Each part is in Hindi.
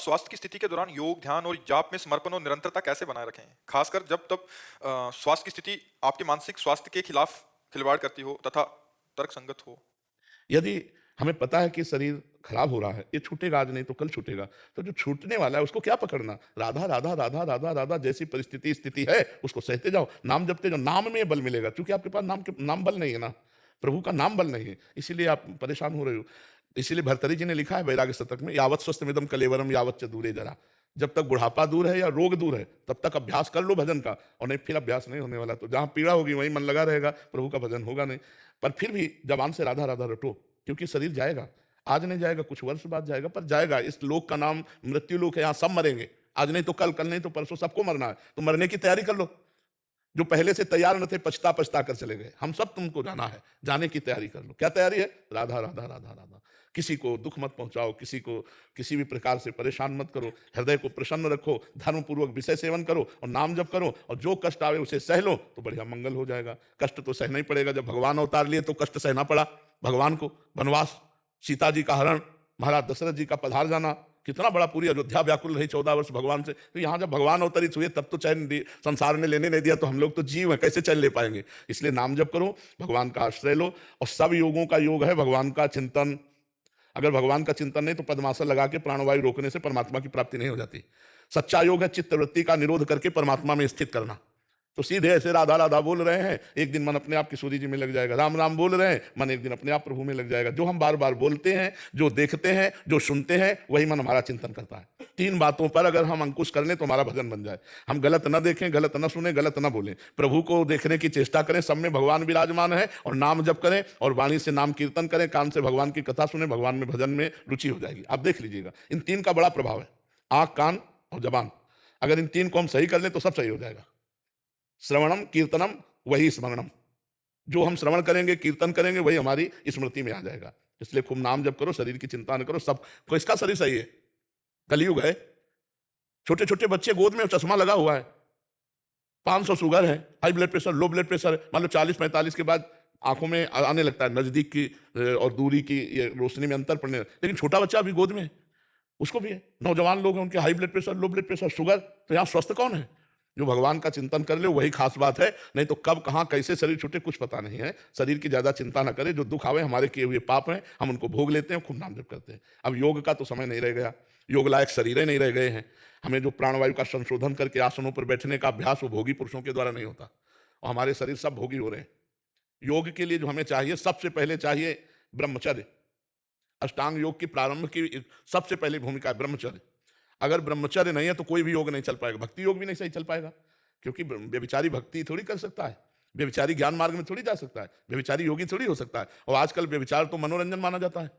स्वास्थ्य की स्थिति के दौरान योग, ध्यान और जाप में समर्पण और निरंतरता कैसे बनाए रखें? खासकर जब तब स्वास्थ्य की स्थिति आपके मानसिक स्वास्थ्य के खिलाफ खिलवाड़ करती हो तथा तर्कसंगत हो। यदि हमें पता है कि शरीर खराब हो रहा है, ये छूटेगा आज नहीं तो कल छूटेगा, तो जो छूटने वाला है उसको क्या पकड़ना? राधा, राधा, राधा, राधा, राधा जैसी परिस्थिति स्थिति है, उसको सहते जाओ, नाम जपते जाओ, नाम में बल मिलेगा क्योंकि आपके पास नाम बल नहीं है ना, प्रभु का नाम बल नहीं है, इसीलिए आप परेशान हो रहे हो। इसीलिए भर्तृहरि जी ने लिखा है वैराग्य शतक में, यावत् स्वस्थमिदं कलेवरम यावच्च च दूरे जरा। जब तक बुढ़ापा दूर है या रोग दूर है, तब तक अभ्यास कर लो भजन का, और नहीं फिर अभ्यास नहीं होने वाला। तो जहाँ पीड़ा होगी वहीं मन लगा रहेगा, प्रभु का भजन होगा नहीं। पर फिर भी जबान से राधा राधा रटो, क्योंकि शरीर जाएगा, आज नहीं जाएगा, कुछ वर्ष बाद जाएगा, पर जाएगा। इस लोक का नाम मृत्यु लोक है, यहाँ सब मरेंगे, आज नहीं तो कल, कल नहीं तो परसों, सबको मरना है। तो मरने की तैयारी कर लो। जो पहले से तैयार न थे, पछता पछता कर चले गए। हम सब तुमको जाना है, जाने की तैयारी कर लो। क्या तैयारी है? राधा राधा राधा राधा। किसी को दुख मत पहुंचाओ, किसी को किसी भी प्रकार से परेशान मत करो, हृदय को प्रसन्न रखो, धर्मपूर्वक विषय सेवन करो और नाम जप करो, और जो कष्ट आवे उसे सह लो तो बढ़िया मंगल हो जाएगा। कष्ट तो सहना ही पड़ेगा, जब भगवान अवतार लिए तो कष्ट सहना पड़ा भगवान को। वनवास, सीता जी का हरण, महाराज दशरथ जी का पधार जाना, कितना बड़ा, पूरी अयोध्या व्याकुल रही 14 वर्ष भगवान से। तो यहाँ जब भगवान अवतरित हुए तब तो चैन संसार ने लेने नहीं दिया, तो हम लोग तो जीव हैं, कैसे चैन ले पाएंगे? इसलिए नाम जप करो, भगवान का आश्रय लो, और सब योगों का योग है भगवान का चिंतन। अगर भगवान का चिंतन नहीं तो पद्मासन लगा के प्राणवायु रोकने से परमात्मा की प्राप्ति नहीं हो जाती। सच्चा योग है चित्तवृत्ति का निरोध करके परमात्मा में स्थित करना। तो सीधे ऐसे राधा राधा बोल रहे हैं, एक दिन मन अपने आप किशोरी जी में लग जाएगा। राम राम बोल रहे हैं, मन एक दिन अपने आप प्रभु में लग जाएगा। जो हम बार बार बोलते हैं, जो देखते हैं, जो सुनते हैं, वही मन हमारा चिंतन करता है। तीन बातों पर अगर हम अंकुश कर लें तो हमारा भजन बन जाए। हम गलत न देखें, गलत न सुने, गलत न बोलें, प्रभु को देखने की चेष्टा करें, सब में भगवान विराजमान है, और नाम जप करें, और वाणी से नाम कीर्तन करें, कान से भगवान की कथा सुने, भगवान में भजन में रुचि हो जाएगी। आप देख लीजिएगा, इन तीन का बड़ा प्रभाव है, आंख, कान और जबान। अगर इन तीन को हम सही कर लें तो सब सही हो जाएगा। श्रवणम कीर्तनम वही स्मरणम। जो हम श्रवण करेंगे, कीर्तन करेंगे, वही हमारी स्मृति में आ जाएगा। इसलिए खूब नाम जप करो, शरीर की चिंता न करो। सब को इसका शरीर सही है, कलयुग है। छोटे छोटे बच्चे गोद में चश्मा लगा हुआ है, 500 शुगर है, high blood pressure, low blood pressure, मान लो 40-45 के बाद आंखों में आने लगता है, नजदीक की और दूरी की ये रोशनी में अंतर पड़ने। लेकिन छोटा बच्चा अभी गोद में है, उसको भी है। नौजवान लोग हैं, उनके high blood pressure, low blood pressure, sugar. तो यहाँ स्वस्थ कौन है? जो भगवान का चिंतन कर ले वही खास बात है, नहीं तो कब कहाँ कैसे शरीर छूटे कुछ पता नहीं है। शरीर की ज्यादा चिंता ना करें, जो दुख आवे हमारे किए हुए पाप हैं, हम उनको भोग लेते हैं, खूब नाम जप करते हैं। अब योग का तो समय नहीं रह गया, योग लायक शरीर नहीं रह गए हैं। हमें जो प्राणवायु का संशोधन करके आसनों पर बैठने का अभ्यास, वो भोगी पुरुषों के द्वारा नहीं होता, और हमारे शरीर सब भोगी हो रहे हैं। योग के लिए जो हमें चाहिए, सबसे पहले चाहिए ब्रह्मचर्य। अष्टांग योग की प्रारंभ की सबसे पहली भूमिका है ब्रह्मचर्य। अगर ब्रह्मचर्य नहीं है तो कोई भी योग नहीं चल पाएगा, भक्ति योग भी नहीं सही चल पाएगा, क्योंकि व्यभिचारी भक्ति थोड़ी कर सकता है, व्यभिचारी ज्ञान मार्ग में थोड़ी जा सकता है, व्यभिचारी योगी थोड़ी हो सकता है। और आजकल व्यभिचार तो मनोरंजन माना जाता है।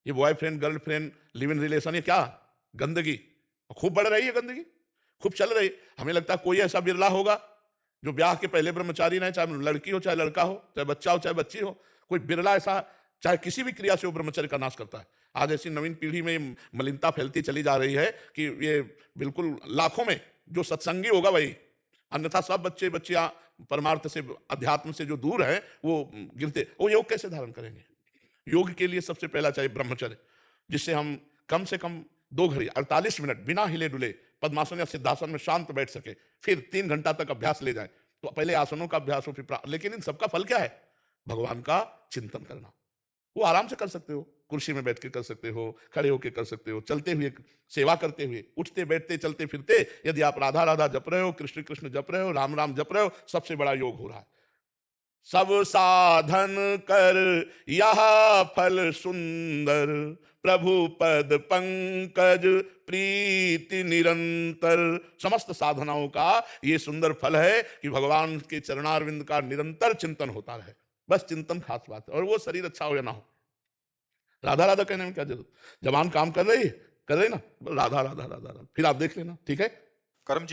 ये boyfriend girlfriend live in relation, ये क्या गंदगी, खूब बढ़ रही है गंदगी, खूब चल रही। हमें लगता है कोई ऐसा बिरला होगा जो ब्याह के पहले ब्रह्मचारी रहे, चाहे लड़की हो चाहे लड़का हो, चाहे बच्चा हो चाहे बच्ची हो, कोई बिरला ऐसा, चाहे किसी भी क्रिया से वो ब्रह्मचर्य का नाश करता है। आज ऐसी नवीन पीढ़ी में मलिनता फैलती चली जा रही है कि ये बिल्कुल लाखों में जो सत्संगी होगा वही, अन्यथा सब बच्चे बच्चियां परमार्थ से, अध्यात्म से जो दूर है वो गिरते। वो योग कैसे धारण करेंगे? योग के लिए सबसे पहला चाहिए ब्रह्मचर्य, जिससे हम कम से कम 2 घड़ी 48 मिनट बिना हिले डुले पद्मासन या सिद्धासन में शांत बैठ सके, फिर 3 घंटा तक अभ्यास ले जाए। तो पहले आसनों का अभ्यास हो, फिर लेकिन इन सबका फल क्या है? भगवान का चिंतन करना। वो आराम से कर सकते हो, कुर्सी में बैठ के कर सकते हो, खड़े होके कर सकते हो, चलते हुए, सेवा करते हुए, उठते बैठते चलते फिरते। यदि आप राधा राधा जप रहे हो, कृष्ण कृष्ण जप रहे हो, राम राम जप रहे हो, सबसे बड़ा योग हो रहा है। सब साधन कर यह फल सुंदर, प्रभु पद पंकज प्रीति निरंतर। समस्त साधनाओं का ये सुंदर फल है कि भगवान के चरणारविंद का निरंतर चिंतन होता रहे। बस चिंतन खास बात है, और वो शरीर अच्छा हो या ना हो। राधा राधा कहने में क्या जरूरत? जबान काम कर रही है, कर रही ना, राधा राधा राधा राधा, फिर आप देख लेना, ठीक है। कर्म